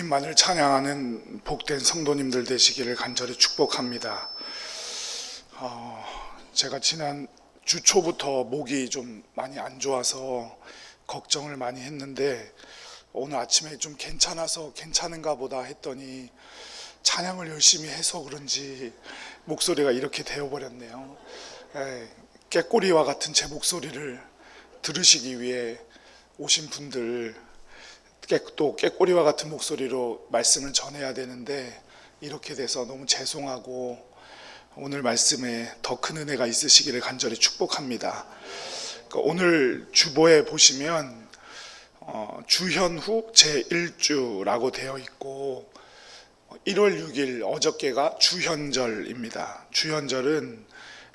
주님만을 찬양하는 복된 성도님들 되시기를 간절히 축복합니다. 제가 지난 주 초부터 목이 좀 많이 안 좋아서 걱정을 많이 했는데 오늘 아침에 좀 괜찮아서 괜찮은가 보다 했더니 찬양을 열심히 해서 그런지 목소리가 이렇게 되어버렸네요. 깨꼬리와 같은 제 목소리를 들으시기 위해 오신 분들, 또 깨꼬리와 같은 목소리로 말씀을 전해야 되는데 이렇게 돼서 너무 죄송하고 오늘 말씀에 더 큰 은혜가 있으시기를 간절히 축복합니다. 오늘 주보에 보시면 주현후 제1주라고 되어 있고 1월 6일 어저께가 주현절입니다. 주현절은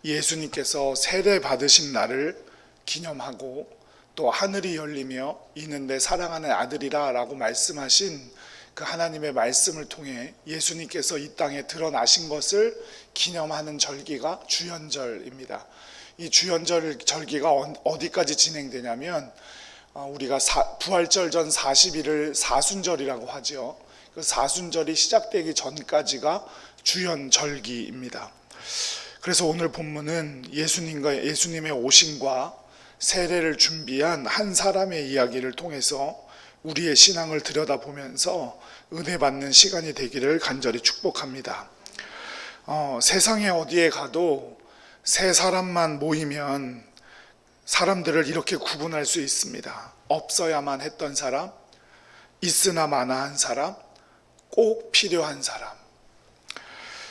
예수님께서 세례 받으신 날을 기념하고 또 하늘이 열리며 이는 내 사랑하는 아들이라 라고 말씀하신 그 하나님의 말씀을 통해 예수님께서 이 땅에 드러나신 것을 기념하는 절기가 주현절입니다. 이 주현절 절기가 어디까지 진행되냐면 우리가 부활절 전 40일을 사순절이라고 하죠. 그 사순절이 시작되기 전까지가 주현절기입니다. 그래서 오늘 본문은 예수님의 오심과 세례를 준비한 한 사람의 이야기를 통해서 우리의 신앙을 들여다보면서 은혜 받는 시간이 되기를 간절히 축복합니다. 세상에 어디에 가도 세 사람만 모이면 사람들을 이렇게 구분할 수 있습니다. 없어야만 했던 사람, 있으나 마나한 사람, 꼭 필요한 사람.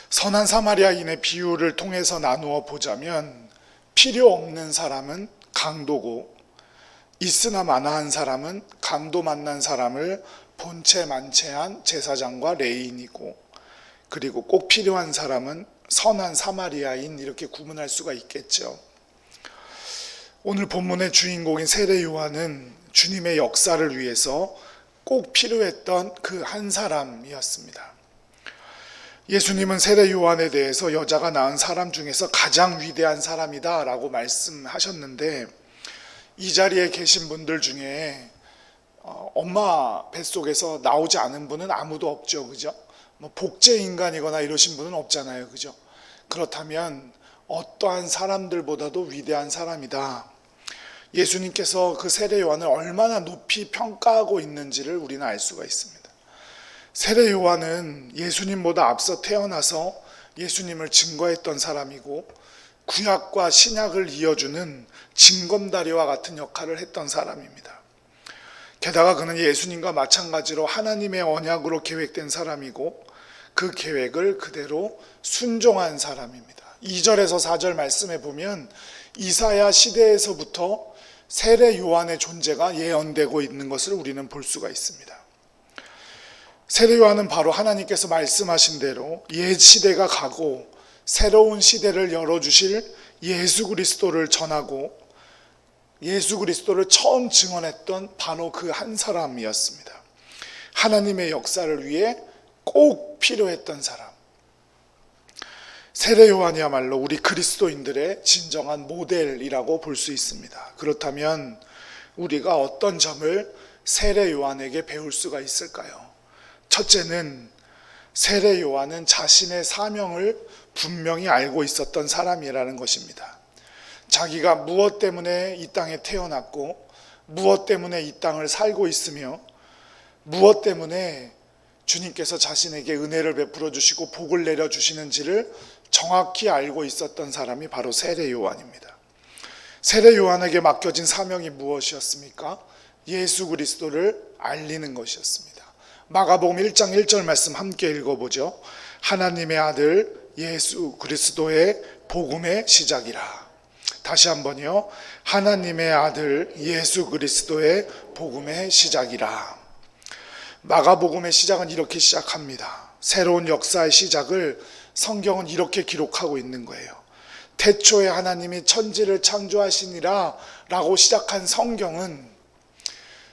선한 사마리아인의 비유를 통해서 나누어 보자면 필요 없는 사람은 강도고 있으나 마나한 사람은 강도 만난 사람을 본체 만체한 제사장과 레인이고 그리고 꼭 필요한 사람은 선한 사마리아인 이렇게 구분할 수가 있겠죠. 오늘 본문의 주인공인 세례 요한은 주님의 역사를 위해서 꼭 필요했던 그 한 사람이었습니다. 예수님은 세례 요한에 대해서 여자가 낳은 사람 중에서 가장 위대한 사람이다 라고 말씀하셨는데 이 자리에 계신 분들 중에 엄마 뱃속에서 나오지 않은 분은 아무도 없죠. 그죠? 복제 인간이거나 이러신 분은 없잖아요. 그죠? 그렇다면 어떠한 사람들보다도 위대한 사람이다. 예수님께서 그 세례 요한을 얼마나 높이 평가하고 있는지를 우리는 알 수가 있습니다. 세례 요한은 예수님보다 앞서 태어나서 예수님을 증거했던 사람이고 구약과 신약을 이어주는 징검다리와 같은 역할을 했던 사람입니다. 게다가 그는 예수님과 마찬가지로 하나님의 언약으로 계획된 사람이고 그 계획을 그대로 순종한 사람입니다. 2절에서 4절 말씀에 보면 이사야 시대에서부터 세례 요한의 존재가 예언되고 있는 것을 우리는 볼 수가 있습니다. 세례 요한은 바로 하나님께서 말씀하신 대로 옛 시대가 가고 새로운 시대를 열어주실 예수 그리스도를 전하고 예수 그리스도를 처음 증언했던 바로 그 한 사람이었습니다. 하나님의 역사를 위해 꼭 필요했던 사람. 세례 요한이야말로 우리 그리스도인들의 진정한 모델이라고 볼 수 있습니다. 그렇다면 우리가 어떤 점을 세례 요한에게 배울 수가 있을까요? 첫째는 세례 요한은 자신의 사명을 분명히 알고 있었던 사람이라는 것입니다. 자기가 무엇 때문에 이 땅에 태어났고 무엇 때문에 이 땅을 살고 있으며 무엇 때문에 주님께서 자신에게 은혜를 베풀어 주시고 복을 내려 주시는지를 정확히 알고 있었던 사람이 바로 세례 요한입니다. 세례 요한에게 맡겨진 사명이 무엇이었습니까? 예수 그리스도를 알리는 것이었습니다. 마가복음 1장 1절 말씀 함께 읽어보죠. 하나님의 아들 예수 그리스도의 복음의 시작이라. 다시 한번요. 하나님의 아들 예수 그리스도의 복음의 시작이라. 마가복음의 시작은 이렇게 시작합니다. 새로운 역사의 시작을 성경은 이렇게 기록하고 있는 거예요. 태초에 하나님이 천지를 창조하시니라 라고 시작한 성경은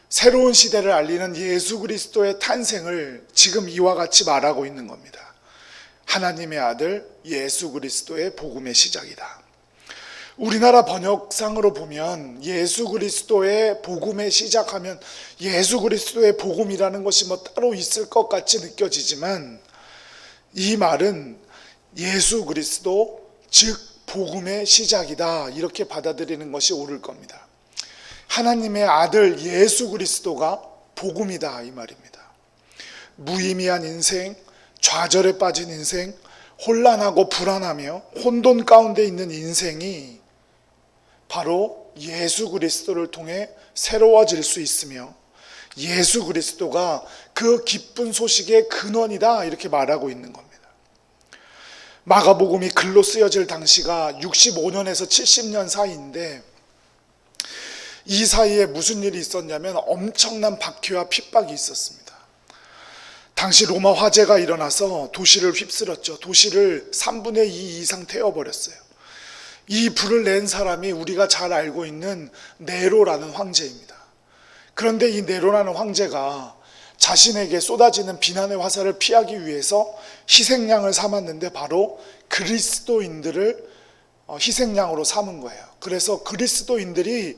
새로운 시대를 알리는 예수 그리스도의 탄생을 지금 이와 같이 말하고 있는 겁니다. 하나님의 아들 예수 그리스도의 복음의 시작이다. 우리나라 번역상으로 보면 예수 그리스도의 복음에 시작하면 예수 그리스도의 복음이라는 것이 뭐 따로 있을 것 같이 느껴지지만, 이 말은 예수 그리스도 즉 복음의 시작이다, 이렇게 받아들이는 것이 옳을 겁니다. 하나님의 아들 예수 그리스도가 복음이다, 이 말입니다. 무의미한 인생, 좌절에 빠진 인생, 혼란하고 불안하며 혼돈 가운데 있는 인생이 바로 예수 그리스도를 통해 새로워질 수 있으며, 예수 그리스도가 그 기쁜 소식의 근원이다, 이렇게 말하고 있는 겁니다. 마가복음이 글로 쓰여질 당시가 65년에서 70년 사이인데, 이 사이에 무슨 일이 있었냐면 엄청난 박해와 핍박이 있었습니다. 당시 로마 화재가 일어나서 도시를 휩쓸었죠. 도시를 3분의 2 이상 태워버렸어요. 이 불을 낸 사람이 우리가 잘 알고 있는 네로라는 황제입니다. 그런데 이 네로라는 황제가 자신에게 쏟아지는 비난의 화살을 피하기 위해서 희생양을 삼았는데, 바로 그리스도인들을 희생양으로 삼은 거예요. 그래서 그리스도인들이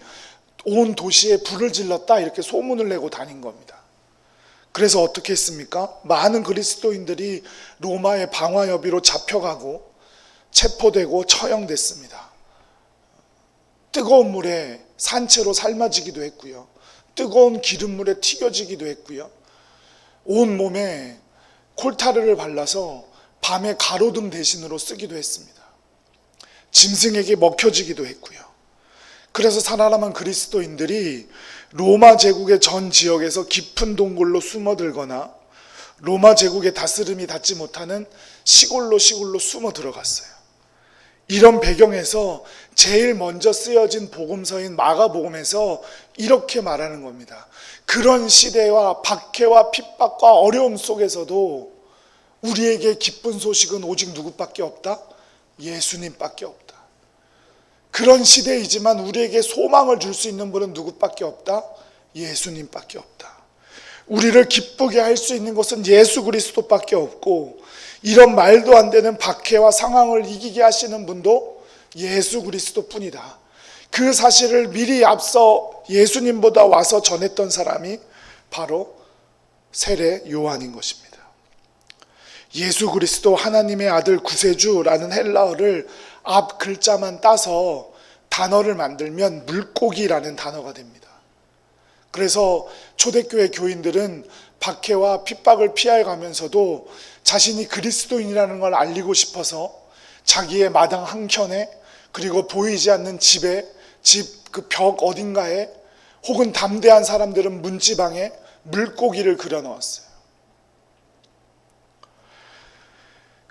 온 도시에 불을 질렀다, 이렇게 소문을 내고 다닌 겁니다. 그래서 어떻게 했습니까? 많은 그리스도인들이 로마의 방화여비로 잡혀가고 체포되고 처형됐습니다. 뜨거운 물에 산채로 삶아지기도 했고요, 뜨거운 기름물에 튀겨지기도 했고요, 온 몸에 콜타르를 발라서 밤에 가로등 대신으로 쓰기도 했습니다. 짐승에게 먹혀지기도 했고요. 그래서 살아남은 그리스도인들이 로마 제국의 전 지역에서 깊은 동굴로 숨어들거나 로마 제국의 다스림이 닿지 못하는 시골로 숨어 들어갔어요. 이런 배경에서 제일 먼저 쓰여진 복음서인 마가복음에서 이렇게 말하는 겁니다. 그런 시대와 박해와 핍박과 어려움 속에서도 우리에게 기쁜 소식은 오직 누구밖에 없다? 예수님밖에 없다. 그런 시대이지만 우리에게 소망을 줄 수 있는 분은 누구밖에 없다? 예수님밖에 없다. 우리를 기쁘게 할 수 있는 것은 예수 그리스도밖에 없고, 이런 말도 안 되는 박해와 상황을 이기게 하시는 분도 예수 그리스도뿐이다. 그 사실을 미리 앞서 예수님보다 와서 전했던 사람이 바로 세례 요한인 것입니다. 예수 그리스도 하나님의 아들 구세주라는 헬라어를 앞 글자만 따서 단어를 만들면 물고기라는 단어가 됩니다. 그래서 초대교회 교인들은 박해와 핍박을 피해가면서도 자신이 그리스도인이라는 걸 알리고 싶어서 자기의 마당 한켠에, 그리고 보이지 않는 집에, 집 그 벽 어딘가에, 혹은 담대한 사람들은 문지방에 물고기를 그려 넣었어요.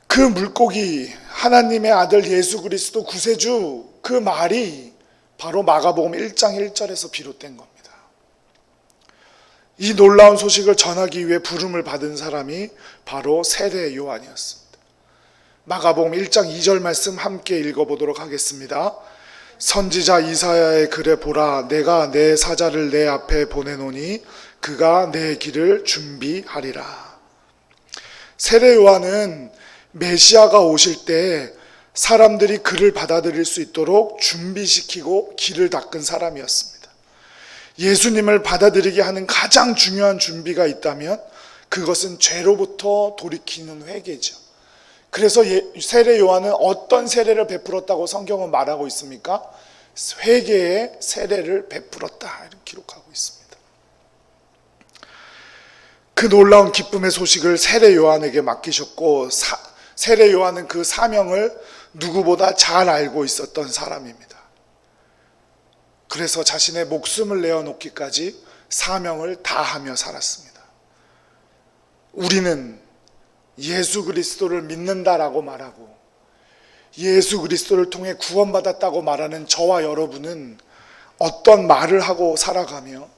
그 물고기, 하나님의 아들 예수 그리스도 구세주, 그 말이 바로 마가복음 1장 1절에서 비롯된 겁니다. 이 놀라운 소식을 전하기 위해 부름을 받은 사람이 바로 세례 요한이었습니다. 마가복음 1장 2절 말씀 함께 읽어보도록 하겠습니다. 선지자 이사야의 글에 보라, 내가 내 사자를 내 앞에 보내노니 그가 내 길을 준비하리라. 세례 요한은 메시아가 오실 때 사람들이 그를 받아들일 수 있도록 준비시키고 길을 닦은 사람이었습니다. 예수님을 받아들이게 하는 가장 중요한 준비가 있다면 그것은 죄로부터 돌이키는 회개죠. 그래서 세례 요한은 어떤 세례를 베풀었다고 성경은 말하고 있습니까? 회개의 세례를 베풀었다, 이렇게 기록하고 있습니다. 그 놀라운 기쁨의 소식을 세례 요한에게 맡기셨고, 세례 요한은 그 사명을 누구보다 잘 알고 있었던 사람입니다. 그래서 자신의 목숨을 내어놓기까지 사명을 다하며 살았습니다. 우리는 예수 그리스도를 믿는다라고 말하고 예수 그리스도를 통해 구원받았다고 말하는 저와 여러분은 어떤 말을 하고 살아가며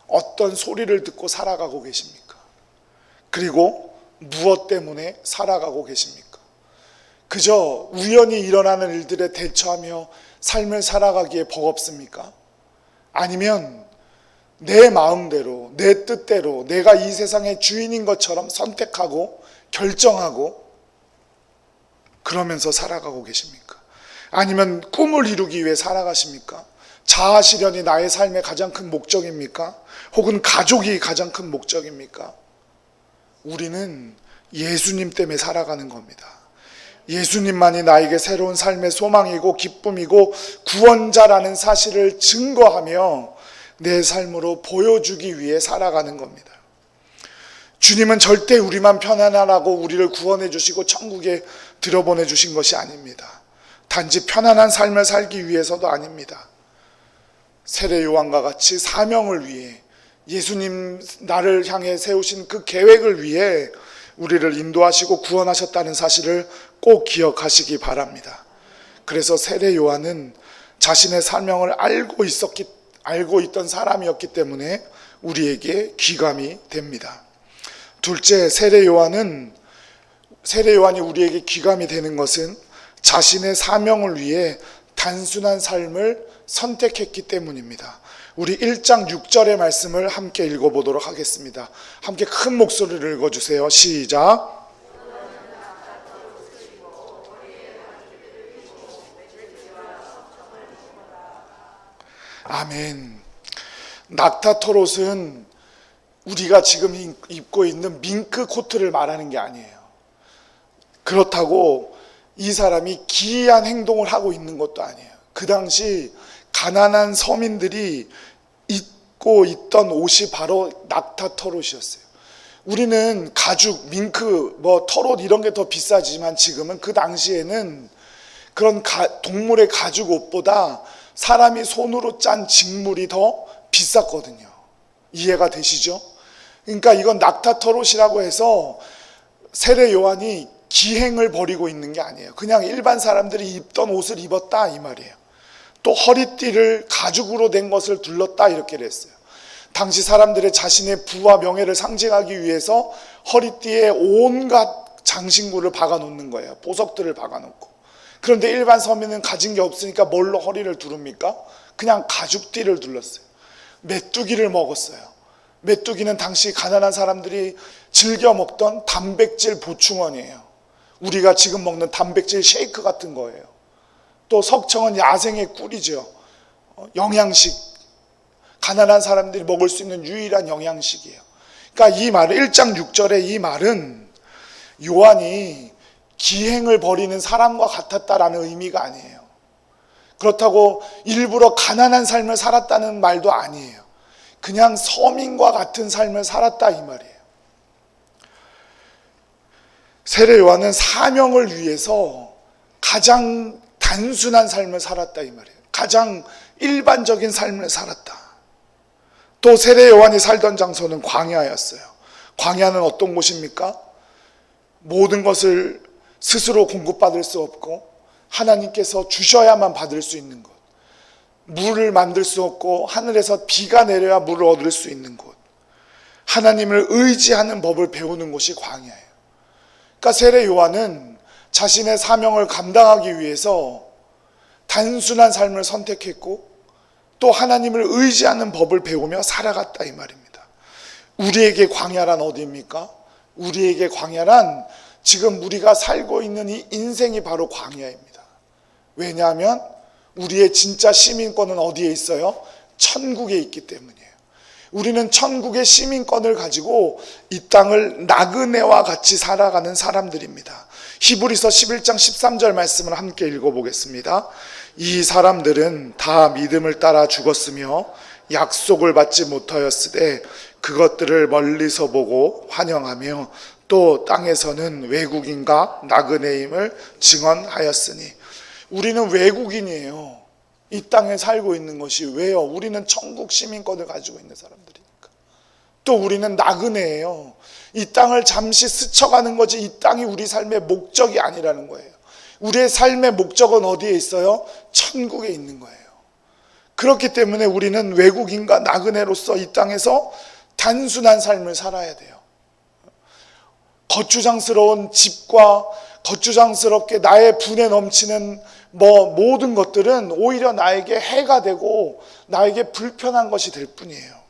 어떤 소리를 듣고 살아가고 계십니까? 그리고 무엇 때문에 살아가고 계십니까? 그저 우연히 일어나는 일들에 대처하며 삶을 살아가기에 버겁습니까? 아니면 내 마음대로, 내 뜻대로 내가 이 세상의 주인인 것처럼 선택하고 결정하고 그러면서 살아가고 계십니까? 아니면 꿈을 이루기 위해 살아가십니까? 자아 실현이 나의 삶의 가장 큰 목적입니까? 혹은 가족이 가장 큰 목적입니까? 우리는 예수님 때문에 살아가는 겁니다. 예수님만이 나에게 새로운 삶의 소망이고 기쁨이고 구원자라는 사실을 증거하며 내 삶으로 보여주기 위해 살아가는 겁니다. 주님은 절대 우리만 편안하라고 우리를 구원해 주시고 천국에 들여보내 주신 것이 아닙니다. 단지 편안한 삶을 살기 위해서도 아닙니다. 세례 요한과 같이 사명을 위해, 예수님 나를 향해 세우신 그 계획을 위해 우리를 인도하시고 구원하셨다는 사실을 꼭 기억하시기 바랍니다. 그래서 세례 요한은 자신의 사명을 알고 있던 사람이었기 때문에 우리에게 귀감이 됩니다. 둘째, 세례 요한이 우리에게 귀감이 되는 것은 자신의 사명을 위해 단순한 삶을 선택했기 때문입니다. 우리 1장 6절의 말씀을 함께 읽어보도록 하겠습니다. 함께 큰 목소리를 읽어주세요. 시작. 아멘. 낙타토롯은 우리가 지금 입고 있는 밍크 코트를 말하는 게 아니에요. 그렇다고 이 사람이 기이한 행동을 하고 있는 것도 아니에요. 그 당시 가난한 서민들이 입고 있던 옷이 바로 낙타토롯이었어요. 우리는 가죽, 밍크, 털옷 이런 게 더 비싸지만 지금은 그 당시에는 그런 동물의 가죽 옷보다 사람이 손으로 짠 직물이 더 비쌌거든요. 이해가 되시죠? 그러니까 이건 낙타토롯이라고 해서 세례 요한이 기행을 벌이고 있는 게 아니에요. 그냥 일반 사람들이 입던 옷을 입었다 이 말이에요. 또 허리띠를 가죽으로 된 것을 둘렀다 이렇게 했어요. 당시 사람들의 자신의 부와 명예를 상징하기 위해서 허리띠에 온갖 장신구를 박아 놓는 거예요. 보석들을 박아 놓고. 그런데 일반 서민은 가진 게 없으니까 뭘로 허리를 두릅니까? 그냥 가죽띠를 둘렀어요. 메뚜기를 먹었어요. 메뚜기는 당시 가난한 사람들이 즐겨 먹던 단백질 보충원이에요. 우리가 지금 먹는 단백질 쉐이크 같은 거예요. 또 석청은 야생의 꿀이죠. 영양식, 가난한 사람들이 먹을 수 있는 유일한 영양식이에요. 그러니까 이 말은 1장 6절의 이 말은 요한이 기행을 벌이는 사람과 같았다라는 의미가 아니에요. 그렇다고 일부러 가난한 삶을 살았다는 말도 아니에요. 그냥 서민과 같은 삶을 살았다 이 말이에요. 세례 요한은 사명을 위해서 가장 단순한 삶을 살았다 이 말이에요. 가장 일반적인 삶을 살았다. 또 세례 요한이 살던 장소는 광야였어요. 광야는 어떤 곳입니까? 모든 것을 스스로 공급받을 수 없고 하나님께서 주셔야만 받을 수 있는 곳, 물을 만들 수 없고 하늘에서 비가 내려야 물을 얻을 수 있는 곳, 하나님을 의지하는 법을 배우는 곳이 광야예요. 그러니까 세례 요한은 자신의 사명을 감당하기 위해서 단순한 삶을 선택했고 또 하나님을 의지하는 법을 배우며 살아갔다 이 말입니다. 우리에게 광야란 어디입니까? 우리에게 광야란 지금 우리가 살고 있는 이 인생이 바로 광야입니다. 왜냐하면 우리의 진짜 시민권은 어디에 있어요? 천국에 있기 때문이에요. 우리는 천국의 시민권을 가지고 이 땅을 나그네와 같이 살아가는 사람들입니다. 히브리서 11장 13절 말씀을 함께 읽어보겠습니다. 이 사람들은 다 믿음을 따라 죽었으며 약속을 받지 못하였으되 그것들을 멀리서 보고 환영하며 또 땅에서는 외국인과 나그네임을 증언하였으니, 우리는 외국인이에요. 이 땅에 살고 있는 것이. 왜요? 우리는 천국 시민권을 가지고 있는 사람들이니까. 또 우리는 나그네예요. 이 땅을 잠시 스쳐가는 거지 이 땅이 우리 삶의 목적이 아니라는 거예요. 우리의 삶의 목적은 어디에 있어요? 천국에 있는 거예요. 그렇기 때문에 우리는 외국인과 나그네로서 이 땅에서 단순한 삶을 살아야 돼요. 거추장스러운 집과 거추장스럽게 나의 분에 넘치는 모든 것들은 오히려 나에게 해가 되고 나에게 불편한 것이 될 뿐이에요.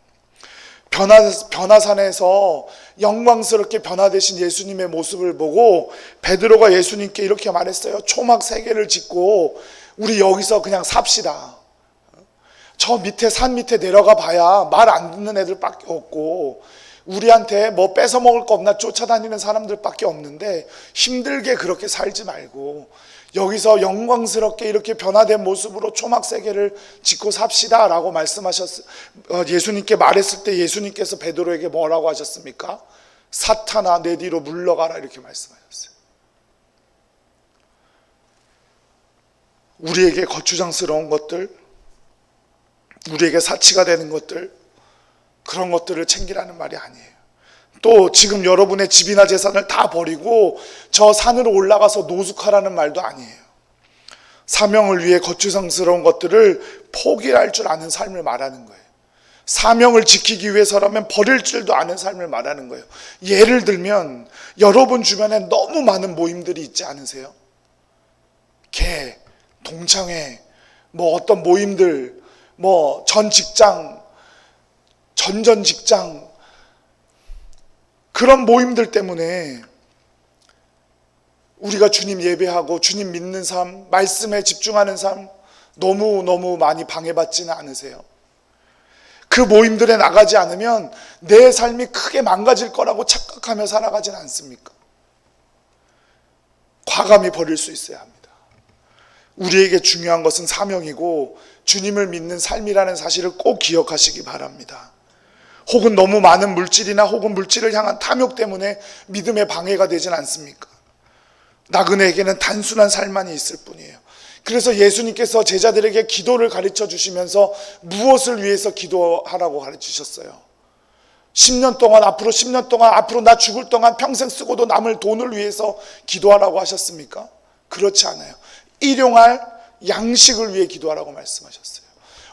변화산에서 영광스럽게 변화되신 예수님의 모습을 보고 베드로가 예수님께 이렇게 말했어요. 초막 3개를 짓고 우리 여기서 그냥 삽시다. 저 밑에 산 밑에 내려가 봐야 말 안 듣는 애들밖에 없고 우리한테 뭐 뺏어 먹을 거 없나 쫓아다니는 사람들밖에 없는데 힘들게 그렇게 살지 말고 여기서 영광스럽게 이렇게 변화된 모습으로 초막세계를 짓고 삽시다 라고 예수님께 말했을 때 예수님께서 베드로에게 뭐라고 하셨습니까? 사탄아 내 뒤로 물러가라 이렇게 말씀하셨어요. 우리에게 거추장스러운 것들, 우리에게 사치가 되는 것들, 그런 것들을 챙기라는 말이 아니에요. 또 지금 여러분의 집이나 재산을 다 버리고 저 산으로 올라가서 노숙하라는 말도 아니에요. 사명을 위해 거추장스러운 것들을 포기할 줄 아는 삶을 말하는 거예요. 사명을 지키기 위해서라면 버릴 줄도 아는 삶을 말하는 거예요. 예를 들면 여러분 주변에 너무 많은 모임들이 있지 않으세요? 개, 동창회, 뭐 어떤 모임들, 뭐 전 직장, 전 직장, 그런 모임들 때문에 우리가 주님 예배하고 주님 믿는 삶, 말씀에 집중하는 삶 너무 많이 방해받지는 않으세요? 그 모임들에 나가지 않으면 내 삶이 크게 망가질 거라고 착각하며 살아가진 않습니까? 과감히 버릴 수 있어야 합니다. 우리에게 중요한 것은 사명이고 주님을 믿는 삶이라는 사실을 꼭 기억하시기 바랍니다. 혹은 너무 많은 물질이나 혹은 물질을 향한 탐욕 때문에 믿음에 방해가 되진 않습니까? 나그네에게는 단순한 삶만이 있을 뿐이에요. 그래서 예수님께서 제자들에게 기도를 가르쳐 주시면서 무엇을 위해서 기도하라고 가르치셨어요? 10년 동안, 앞으로 10년 동안, 앞으로 나 죽을 동안 평생 쓰고도 남을 돈을 위해서 기도하라고 하셨습니까? 그렇지 않아요. 일용할 양식을 위해 기도하라고 말씀하셨어요.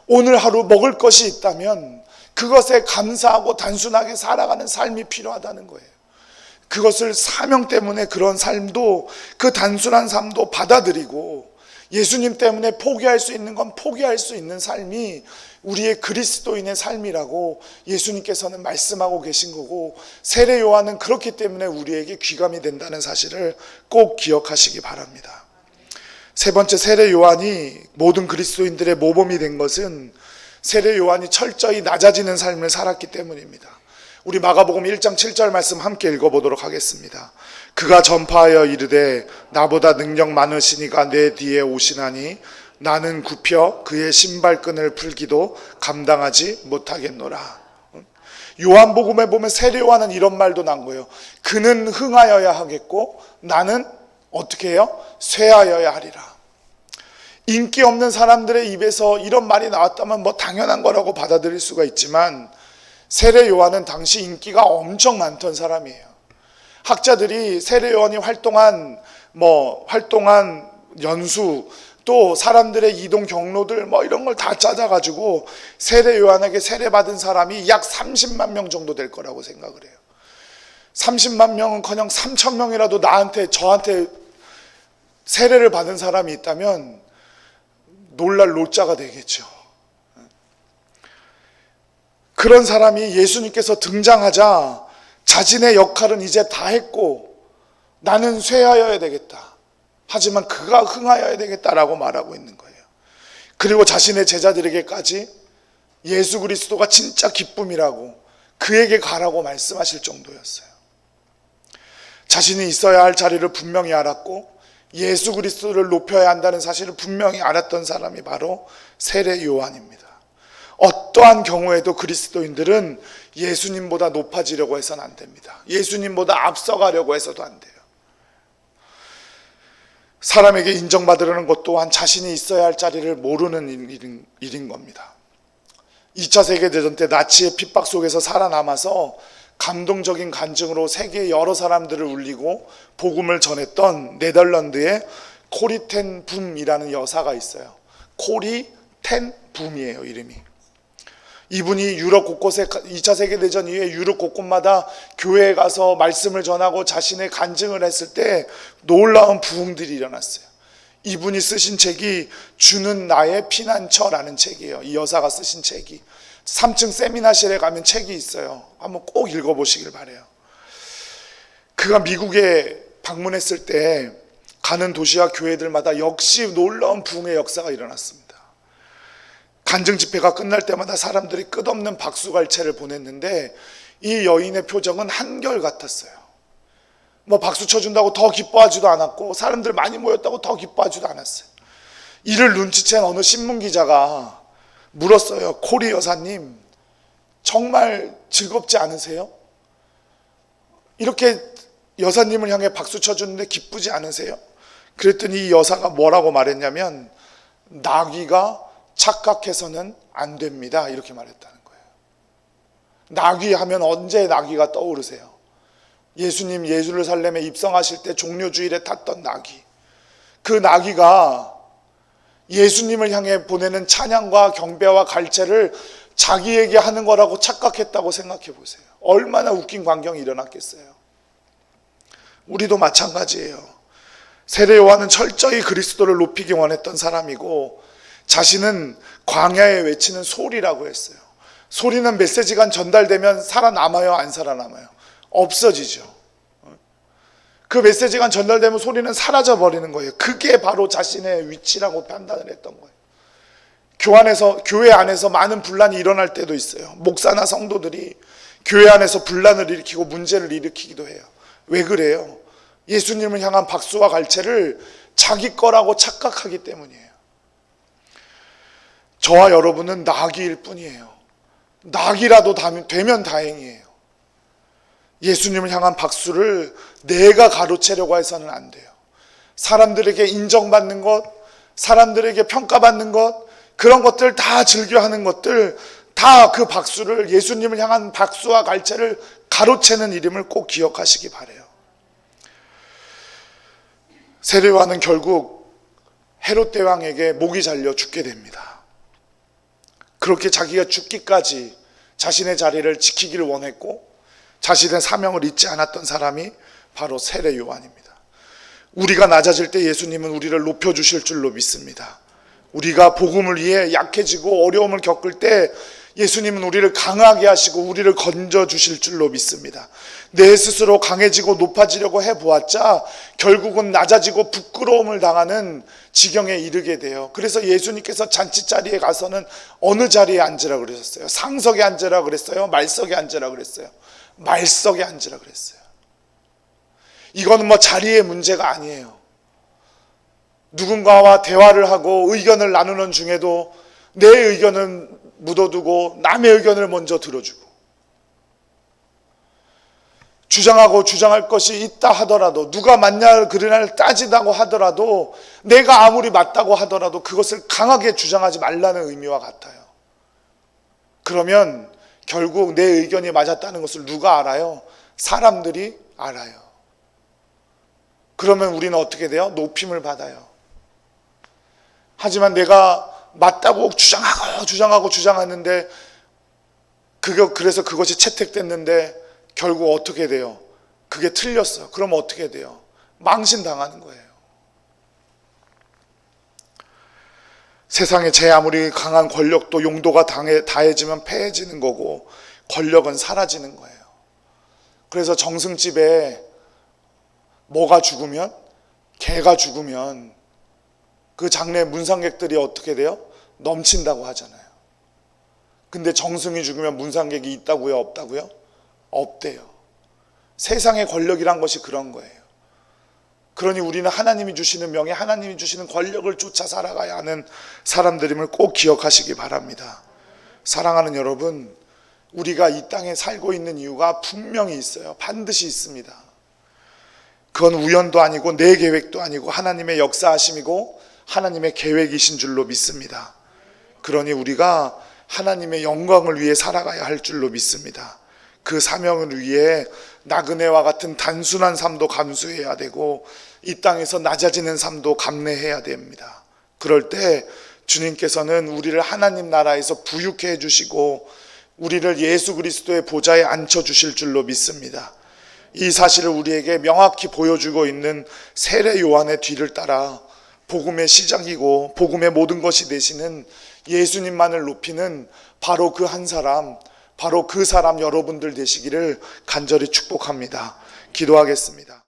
오늘 하루 먹을 것이 있다면 그것에 감사하고 단순하게 살아가는 삶이 필요하다는 거예요. 그것을 사명 때문에 그런 삶도, 그 단순한 삶도 받아들이고 예수님 때문에 포기할 수 있는 건 포기할 수 있는 삶이 우리의 그리스도인의 삶이라고 예수님께서는 말씀하고 계신 거고, 세례 요한은 그렇기 때문에 우리에게 귀감이 된다는 사실을 꼭 기억하시기 바랍니다. 세 번째, 세례 요한이 모든 그리스도인들의 모범이 된 것은 세례 요한이 철저히 낮아지는 삶을 살았기 때문입니다. 우리 마가복음 1장 7절 말씀 함께 읽어보도록 하겠습니다. 그가 전파하여 이르되 나보다 능력 많으시니가 내 뒤에 오시나니 나는 굽혀 그의 신발끈을 풀기도 감당하지 못하겠노라. 요한복음에 보면 세례 요한은 이런 말도 난 거예요. 그는 흥하여야 하겠고 나는 어떻게 해요? 쇠하여야 하리라. 인기 없는 사람들의 입에서 이런 말이 나왔다면 뭐 당연한 거라고 받아들일 수가 있지만 세례 요한은 당시 인기가 엄청 많던 사람이에요. 학자들이 세례 요한이 활동한 연수, 또 사람들의 이동 경로들 뭐 이런 걸 다 찾아가지고 세례 요한에게 세례받은 사람이 약 30만 명 정도 될 거라고 생각을 해요. 30만 명은커녕 3천 명이라도 저한테 세례를 받은 사람이 있다면 놀랄 노자가 되겠죠. 그런 사람이 예수님께서 등장하자 자신의 역할은 이제 다 했고 나는 쇠하여야 되겠다. 하지만 그가 흥하여야 되겠다라고 말하고 있는 거예요. 그리고 자신의 제자들에게까지 예수 그리스도가 진짜 기쁨이라고 그에게 가라고 말씀하실 정도였어요. 자신이 있어야 할 자리를 분명히 알았고 예수 그리스도를 높여야 한다는 사실을 분명히 알았던 사람이 바로 세례 요한입니다. 어떠한 경우에도 그리스도인들은 예수님보다 높아지려고 해서는 안 됩니다. 예수님보다 앞서가려고 해서도 안 돼요. 사람에게 인정받으려는 것 또한 자신이 있어야 할 자리를 모르는 일인 겁니다. 2차 세계대전 때 나치의 핍박 속에서 살아남아서 감동적인 간증으로 세계의 여러 사람들을 울리고 복음을 전했던 네덜란드의 코리 텐 붐이라는 여사가 있어요. 코리 텐 붐이에요, 이름이. 이분이 유럽 곳곳에 2차 세계대전 이후에 유럽 곳곳마다 교회에 가서 말씀을 전하고 자신의 간증을 했을 때 놀라운 부흥들이 일어났어요. 이분이 쓰신 책이 주는 나의 피난처라는 책이에요. 이 여사가 쓰신 책이 3층 세미나실에 가면 책이 있어요. 한번 꼭 읽어보시길 바래요. 그가 미국에 방문했을 때 가는 도시와 교회들마다 역시 놀라운 부흥의 역사가 일어났습니다. 간증 집회가 끝날 때마다 사람들이 끝없는 박수갈채를 보냈는데 이 여인의 표정은 한결같았어요. 뭐 박수 쳐준다고 더 기뻐하지도 않았고 사람들 많이 모였다고 더 기뻐하지도 않았어요. 이를 눈치챈 어느 신문기자가 물었어요. 코리 여사님, 정말 즐겁지 않으세요? 이렇게 여사님을 향해 박수 쳐주는데 기쁘지 않으세요? 그랬더니 이 여사가 뭐라고 말했냐면, 나귀가 착각해서는 안 됩니다, 이렇게 말했다는 거예요. 나귀 하면 언제 나귀가 떠오르세요? 예수님 예루살렘에 입성하실 때 종료주일에 탔던 나귀. 그 나귀가 예수님을 향해 보내는 찬양과 경배와 갈채를 자기에게 하는 거라고 착각했다고 생각해 보세요. 얼마나 웃긴 광경이 일어났겠어요. 우리도 마찬가지예요. 세례 요한은 철저히 그리스도를 높이기 원했던 사람이고, 자신은 광야에 외치는 소리라고 했어요. 소리는 메시지가 전달되면 살아남아요, 안 살아남아요? 없어지죠. 그 메시지가 전달되면 소리는 사라져 버리는 거예요. 그게 바로 자신의 위치라고 판단을 했던 거예요. 교회 안에서 많은 분란이 일어날 때도 있어요. 목사나 성도들이 교회 안에서 분란을 일으키고 문제를 일으키기도 해요. 왜 그래요? 예수님을 향한 박수와 갈채를 자기 거라고 착각하기 때문이에요. 저와 여러분은 나귀일 뿐이에요. 나귀라도 되면 다행이에요. 예수님을 향한 박수를 내가 가로채려고 해서는 안 돼요. 사람들에게 인정받는 것, 사람들에게 평가받는 것, 그런 것들 다 즐겨하는 것들, 다 그 박수를, 예수님을 향한 박수와 갈채를 가로채는 이름을 꼭 기억하시기 바라요. 세례 요한은 결국 헤롯 대왕에게 목이 잘려 죽게 됩니다. 그렇게 자기가 죽기까지 자신의 자리를 지키기를 원했고 자신의 사명을 잊지 않았던 사람이 바로 세례 요한입니다. 우리가 낮아질 때 예수님은 우리를 높여주실 줄로 믿습니다. 우리가 복음을 위해 약해지고 어려움을 겪을 때 예수님은 우리를 강하게 하시고 우리를 건져주실 줄로 믿습니다. 내 스스로 강해지고 높아지려고 해보았자 결국은 낮아지고 부끄러움을 당하는 지경에 이르게 돼요. 그래서 예수님께서 잔치자리에 가서는 어느 자리에 앉으라 그러셨어요? 상석에 앉으라 그랬어요? 말석에 앉으라 그랬어요? 말석에 앉으라 그랬어요. 이거는 뭐 자리의 문제가 아니에요. 누군가와 대화를 하고 의견을 나누는 중에도 내 의견을 묻어두고 남의 의견을 먼저 들어주고, 주장하고 주장할 것이 있다 하더라도, 누가 맞냐 그러냐를 따지다고 하더라도, 내가 아무리 맞다고 하더라도 그것을 강하게 주장하지 말라는 의미와 같아요. 그러면 결국 내 의견이 맞았다는 것을 누가 알아요? 사람들이 알아요. 그러면 우리는 어떻게 돼요? 높임을 받아요. 하지만 내가 맞다고 주장하는데 그래서 그것이 채택됐는데 결국 어떻게 돼요? 그게 틀렸어. 그럼 어떻게 돼요? 망신당하는 거예요. 세상에 제 아무리 강한 권력도 용도가 다해지면 패해지는 거고 권력은 사라지는 거예요. 그래서 정승집에 뭐가 죽으면, 개가 죽으면 그 장례 문상객들이 어떻게 돼요? 넘친다고 하잖아요. 근데 정승이 죽으면 문상객이 있다고요? 없다고요? 없대요. 세상의 권력이란 것이 그런 거예요. 그러니 우리는 하나님이 주시는 명예, 하나님이 주시는 권력을 쫓아 살아가야 하는 사람들임을 꼭 기억하시기 바랍니다. 사랑하는 여러분, 우리가 이 땅에 살고 있는 이유가 분명히 있어요. 반드시 있습니다. 그건 우연도 아니고 내 계획도 아니고 하나님의 역사하심이고 하나님의 계획이신 줄로 믿습니다. 그러니 우리가 하나님의 영광을 위해 살아가야 할 줄로 믿습니다. 그 사명을 위해 나그네와 같은 단순한 삶도 감수해야 되고 이 땅에서 낮아지는 삶도 감내해야 됩니다. 그럴 때 주님께서는 우리를 하나님 나라에서 부유케 해주시고 우리를 예수 그리스도의 보좌에 앉혀주실 줄로 믿습니다. 이 사실을 우리에게 명확히 보여주고 있는 세례 요한의 뒤를 따라 복음의 시작이고 복음의 모든 것이 되시는 예수님만을 높이는 바로 그 한 사람, 바로 그 사람 여러분들 되시기를 간절히 축복합니다. 기도하겠습니다.